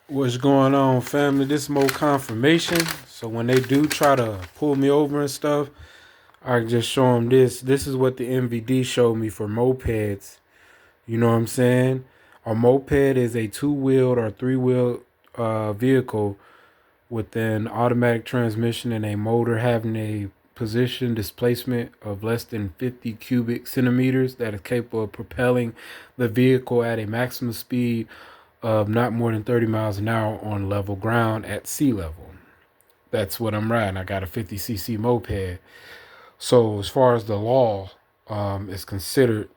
What's going on, family? This is more confirmation. So when they do try to pull me over and stuff, I can just show them this. This is what the MVD showed me for mopeds. You know what I'm saying? A moped is a two-wheeled or three-wheeled vehicle with an automatic transmission and a motor having a position displacement of less than 50 cubic centimeters that is capable of propelling the vehicle at a maximum speed of not more than 30 miles an hour on level ground at sea level. That's what I'm riding. I got a 50cc moped. So as far as the law is considered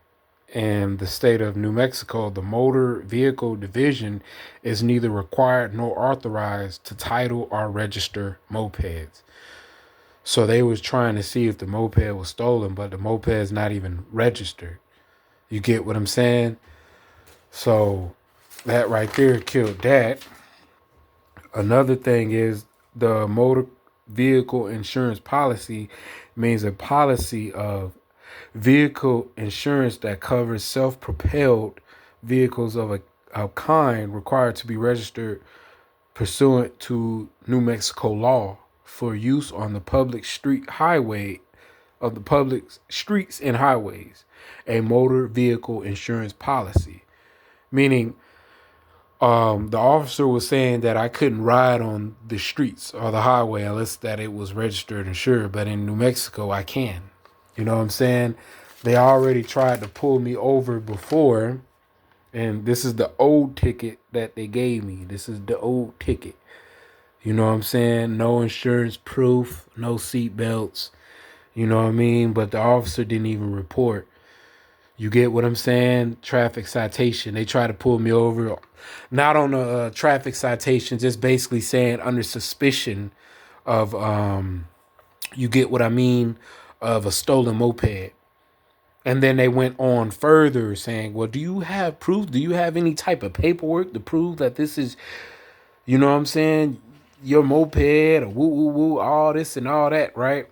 in the state of New Mexico, the Motor Vehicle Division is neither required nor authorized to title or register mopeds. So they was trying to see if the moped was stolen, but the moped is not even registered. You get what I'm saying? So that right there killed that. Another thing is the motor vehicle insurance policy means a policy of vehicle insurance that covers self-propelled vehicles of kind required to be registered pursuant to New Mexico law for use on the public street highway of the public streets and highways. A motor vehicle insurance policy, meaning the officer was saying that I couldn't ride on the streets or the highway unless that it was registered and insured. But in New Mexico, I can. You know what I'm saying? They already tried to pull me over before, and this is the old ticket that they gave me. This is the old ticket. You know what I'm saying? No insurance proof, no seat belts. You know what I mean? But the officer didn't even report. You get what I'm saying? Traffic citation. They try to pull me over, not on a traffic citation, just basically saying under suspicion of, you get what I mean, of a stolen moped. And then they went on further saying, well, do you have proof? Do you have any type of paperwork to prove that this is, you know what I'm saying, your moped or woo woo woo, all this and all that, right?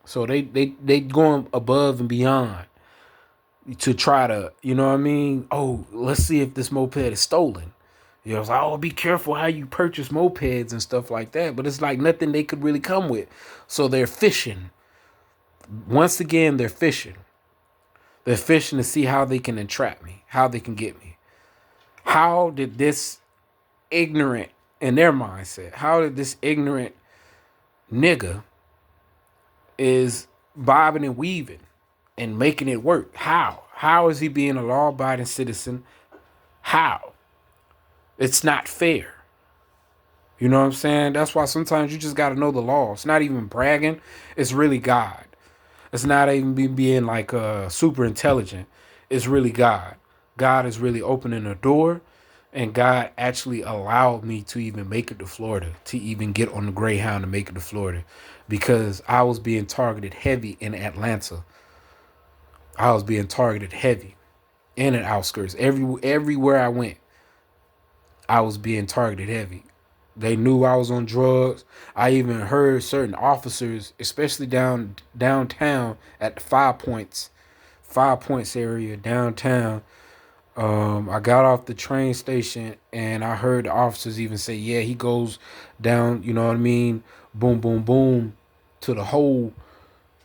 So they going above and beyond to try to, you know what I mean? Oh, let's see if this moped is stolen. You know, it's like, oh, be careful how you purchase mopeds and stuff like that. But it's like nothing they could really come with. So they're fishing. Once again, they're fishing. They're fishing to see how they can entrap me, how they can get me. How did this ignorant, in their mindset, how did this ignorant nigga is bobbing and weaving and making it work? How? How is he being a law-abiding citizen? How? It's not fair. You know what I'm saying? That's why sometimes you just got to know the law. It's not even bragging. It's really God. It's not even being like super intelligent. It's really God. God is really opening a door, and God actually allowed me to even make it to Florida, to even get on the Greyhound to make it to Florida, because I was being targeted heavy in Atlanta. I was being targeted heavy in the outskirts. Everywhere I went, I was being targeted heavy. They knew I was on drugs. I even heard certain officers, especially downtown at the Five Points area downtown. I got off the train station and I heard the officers even say, "Yeah, he goes down." You know what I mean? Boom, boom, boom, to the hole,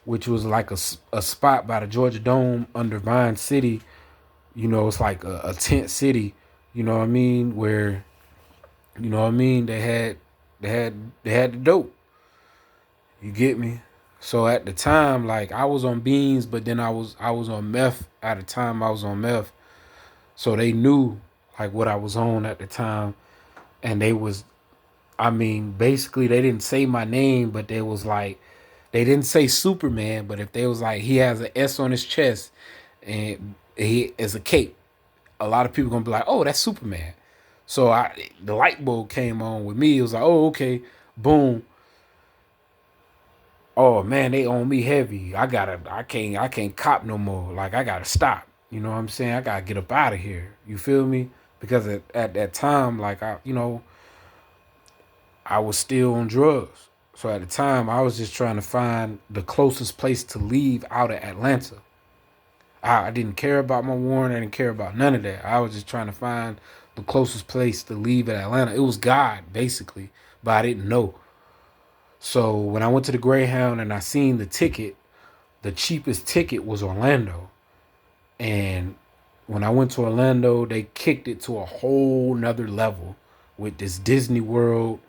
which was like a spot by the Georgia Dome under Vine City. You know, it's like a tent city. You know what I mean? Where, you know what I mean, they had the dope. You get me? So at the time, like I was on beans, but then I was on meth at the time. I was on meth, so they knew like what I was on at the time, and they was, I mean, basically they didn't say my name, but they was like, they didn't say Superman, but if they was like he has an S on his chest and he is a cape, a lot of people gonna be like, oh, that's Superman. So the light bulb came on with me. It was like, oh, okay, boom. Oh man, they own me heavy. I can't cop no more. Like I gotta stop. You know what I'm saying? I gotta get up out of here. You feel me? Because at that time, like I was still on drugs. So at the time, I was just trying to find the closest place to leave out of Atlanta. I didn't care about my warrant. I didn't care about none of that. I was just trying to find the closest place to leave at Atlanta. It was God, basically, but I didn't know. So when I went to the Greyhound and I seen the ticket, the cheapest ticket was Orlando. And when I went to Orlando, they kicked it to a whole nother level with this Disney World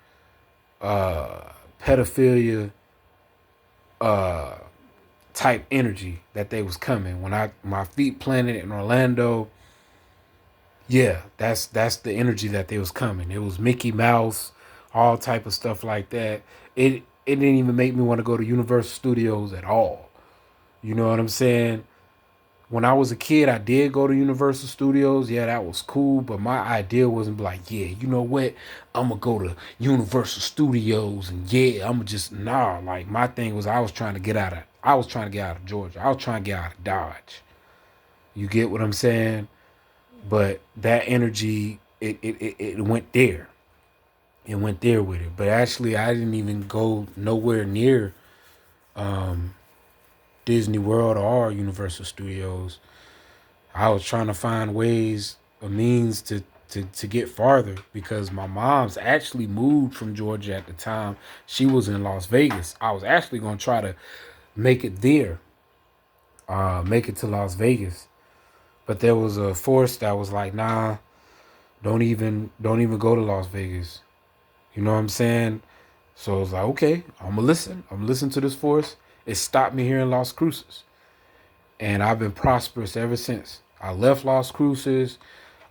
pedophilia type energy that they was coming. When I my feet planted in Orlando, yeah, that's the energy that they was coming. It was Mickey Mouse, all type of stuff like that. It didn't even make me want to go to Universal Studios at all. You know what I'm saying? When I was a kid, I did go to Universal Studios. Yeah, that was cool. But my idea wasn't like, yeah, you know what? I'm going to go to Universal Studios and yeah, I'm just, nah. Like my thing was I was trying to get out of Georgia. I was trying to get out of Dodge. You get what I'm saying? But that energy, it went there. It went there with it. But actually, I didn't even go nowhere near Disney World or Universal Studios. I was trying to find ways, a means to get farther because my mom's actually moved from Georgia at the time. She was in Las Vegas. I was actually going to try to make it there, make it to Las Vegas. But there was a force that was like, nah, don't even go to Las Vegas. You know what I'm saying? So I was like, okay, I'm gonna listen. I'm gonna listen to this force. It stopped me here in Las Cruces. And I've been prosperous ever since. I left Las Cruces.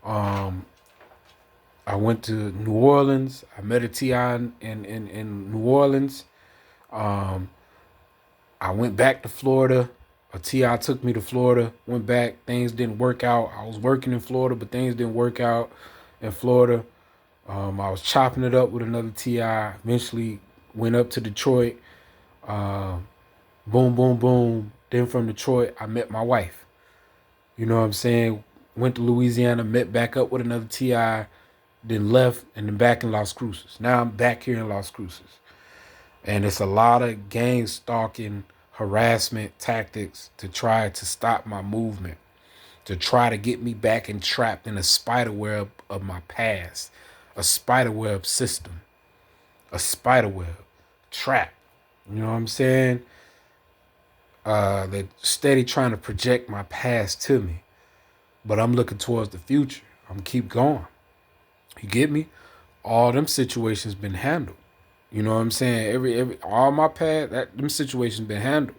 I went to New Orleans. I met a T.I. in New Orleans. I went back to Florida. A T.I. took me to Florida. Went back. Things didn't work out. I was working in Florida, but things didn't work out in Florida. I was chopping it up with another T.I. Eventually went up to Detroit. Boom, boom, boom. Then from Detroit, I met my wife. You know what I'm saying? Went to Louisiana, met back up with another T.I., then left, and then back in Las Cruces. Now I'm back here in Las Cruces. And it's a lot of gang stalking, harassment tactics to try to stop my movement, to try to get me back and trapped in a spider web of my past, a spider web system, a spider web trap. You know what I'm saying? They're steady trying to project my past to me, but I'm looking towards the future. I'm gonna keep going. You get me? All them situations been handled. You know what I'm saying? Every all my past them situations been handled.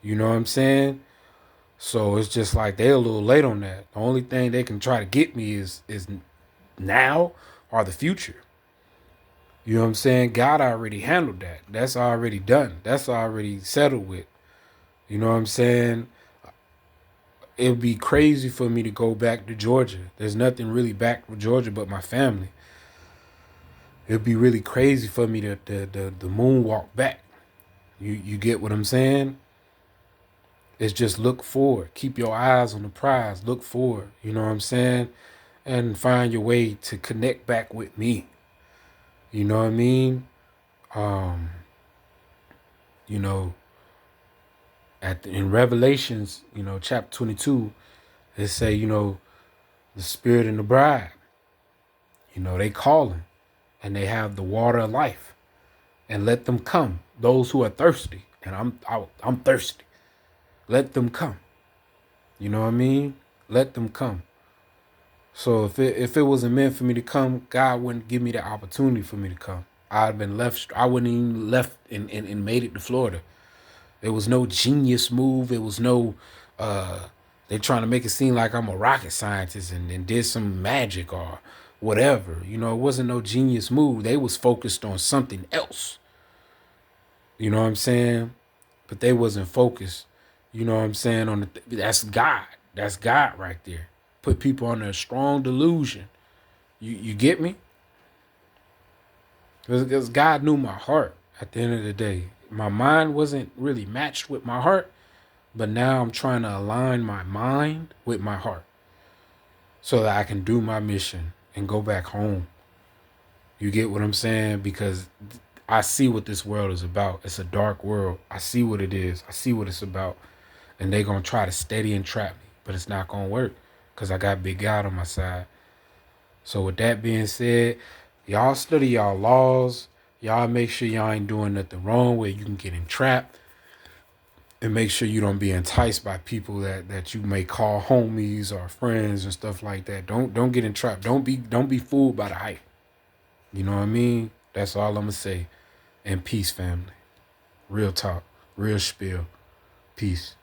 You know what I'm saying? So it's just like they're a little late on that. The only thing they can try to get me is now or the future. You know what I'm saying? God already handled that. That's already done. That's already settled with. You know what I'm saying? It would be crazy for me to go back to Georgia. There's nothing really back with Georgia but my family. It'd be really crazy for me to moonwalk back. You get what I'm saying? It's just look forward. Keep your eyes on the prize. Look forward. You know what I'm saying? And find your way to connect back with me. You know what I mean? You know, in Revelations, chapter 22, it say, the spirit and the bride, they calling and they have the water of life, and let them come, those who are thirsty. And I'm thirsty. Let them come. You know what I mean? Let them come. So if it wasn't meant for me to come, God wouldn't give me the opportunity for me to come. I'd been left. I wouldn't even left and made it to Florida. There was no genius move. It was no, they're trying to make it seem like I'm a rocket scientist and did some magic or whatever. It wasn't no genius move. They was focused on something else. You know what I'm saying? But they wasn't focused, you know what I'm saying, on that's God. That's God right there. Put people under a strong delusion. You get me? Because God knew my heart at the end of the day. My mind wasn't really matched with my heart, but now I'm trying to align my mind with my heart so that I can do my mission and go back home. You get what I'm saying? Because I see what this world is about. It's a dark world. I see what it is. I see what it's about. And they're going to try to steady and trap me, but it's not going to work because I got Big God on my side. So with that being said, y'all study y'all laws. Y'all make sure y'all ain't doing nothing wrong where you can get entrapped, and make sure you don't be enticed by people that you may call homies or friends and stuff like that. Don't get entrapped. Don't be fooled by the hype. You know what I mean? That's all I'm gonna say. And peace, family. Real talk. Real spiel. Peace.